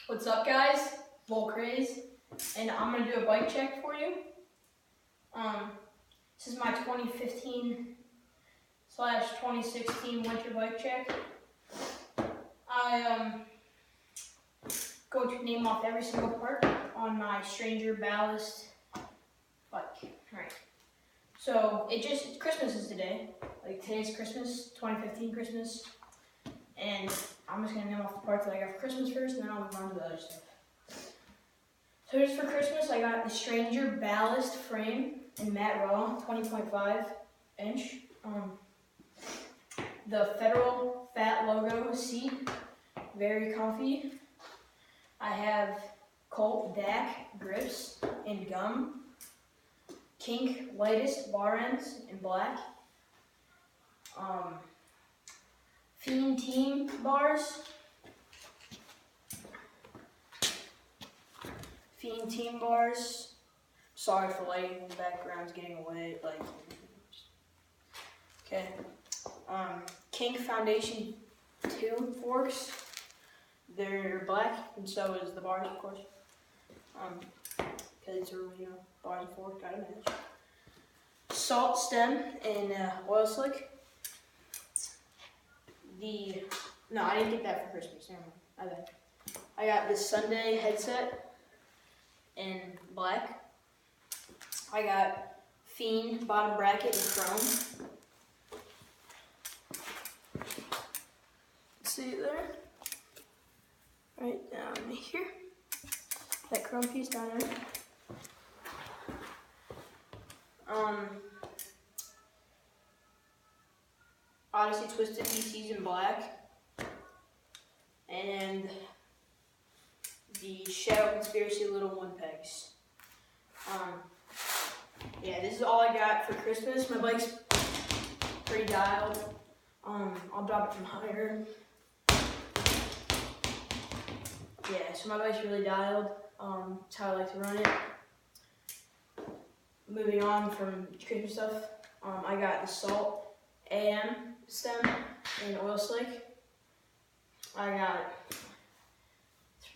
What's up, guys? Bull Craze, and I'm gonna do a bike check for you. This is my 2015/2016 winter bike check. I go to name off every single part on my Stranger Ballast bike. Right. So Christmas is today. Like today's Christmas, 2015 Christmas, and I'm just gonna name off the parts that I got for Christmas first, and then I'll move on to the other stuff. So just for Christmas, I got the Stranger Ballast frame in matte raw, 20.5 inch. The Federal Fat logo seat, very comfy. I have Colt DAC grips in gum. Kink lightest bar ends in black. Fiend Team bars. Fiend Team bars. Sorry for lighting in the background's getting away. Okay. Kink Foundation 2 forks. They're black, and so is the bars, of course. Because it's a bars and fork, gotta match. Salt stem and oil slick. No, I didn't get that for Christmas. Never mind. My bad. I got this Sunday headset in black. I got Fiend bottom bracket in chrome. See it there? Right down here. That chrome piece down there. Odyssey Twisted PCs in black. And the Shadow Conspiracy Little One pegs. Yeah, this is all I got for Christmas. My bike's pretty dialed. I'll drop it from higher. Yeah, so my bike's really dialed. That's how I like to run it. Moving on from Christmas stuff, I got the Salt AM stem and oil slick. I got a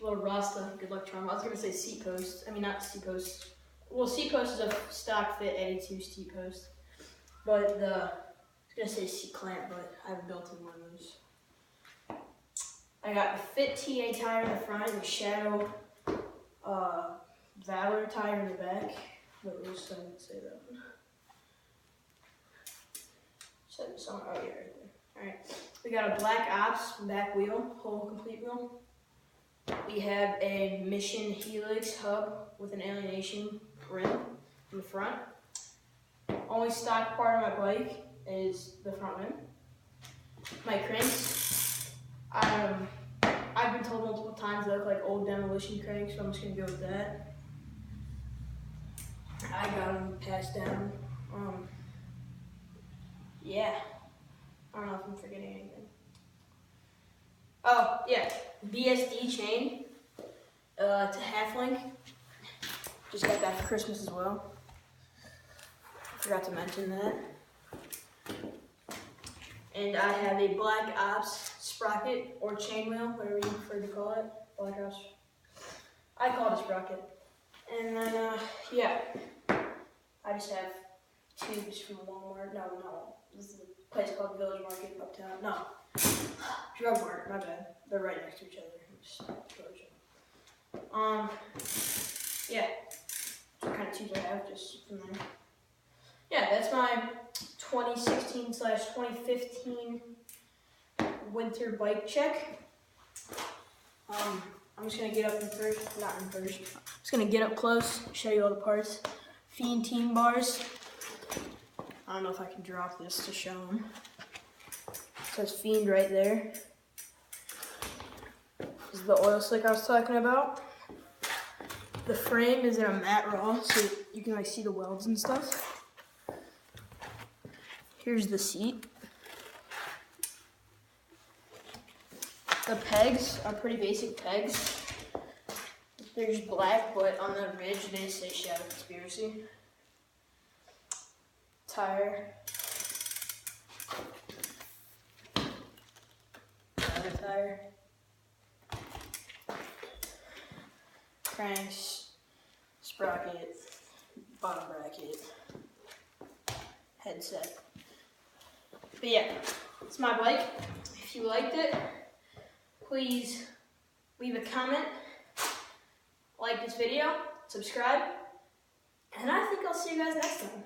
little Rasta Good Luck Charm. I was gonna say seat post. I mean, not seat post. Well, seat post is a stock fit 82 seat post, but I was gonna say seat clamp, but I haven't built in one of those. I got the Fit TA tire in the front and the Shadow Valor tire in the back. But we'll just say that one. Set this on. Oh yeah, right there. All right. We got a Black Ops back wheel, whole complete wheel. We have a Mission Helix hub with an alienation rim in the front. Only stock part of my bike is the front rim. My cranks. I've been told multiple times they look like old demolition cranks, so I'm just gonna go with that. I got them passed down. Yeah. I don't know if I'm forgetting anything. Oh, yeah. BSD chain. It's a half link. Just got that for Christmas as well. Forgot to mention that. And I have a Black Ops sprocket or chain wheel, whatever you prefer to call it. Black Ops. I call it a sprocket. And then, yeah. I just have tubes from Walmart. No. This is a place called Village Market uptown. No. Drug Mart, my bad. They're right next to each other. Yeah. What kind of tubes I have just from there. Yeah, that's my 2016/2015 winter bike check. I'm just gonna get up I'm just gonna get up close, show you all the parts. Fiend Team bars. I don't know if I can drop this to show them. It says Fiend right there. This is the oil slick I was talking about. The frame is in a matte raw, so you can see the welds and stuff. Here's the seat. The pegs are pretty basic pegs. They're just black, but on the ridge they say Shadow Conspiracy. Tire. Another tire. cranks, sprocket, bottom bracket, headset. But yeah, it's my bike. If you liked it, please leave a comment, like this video, subscribe, and I think I'll see you guys next time.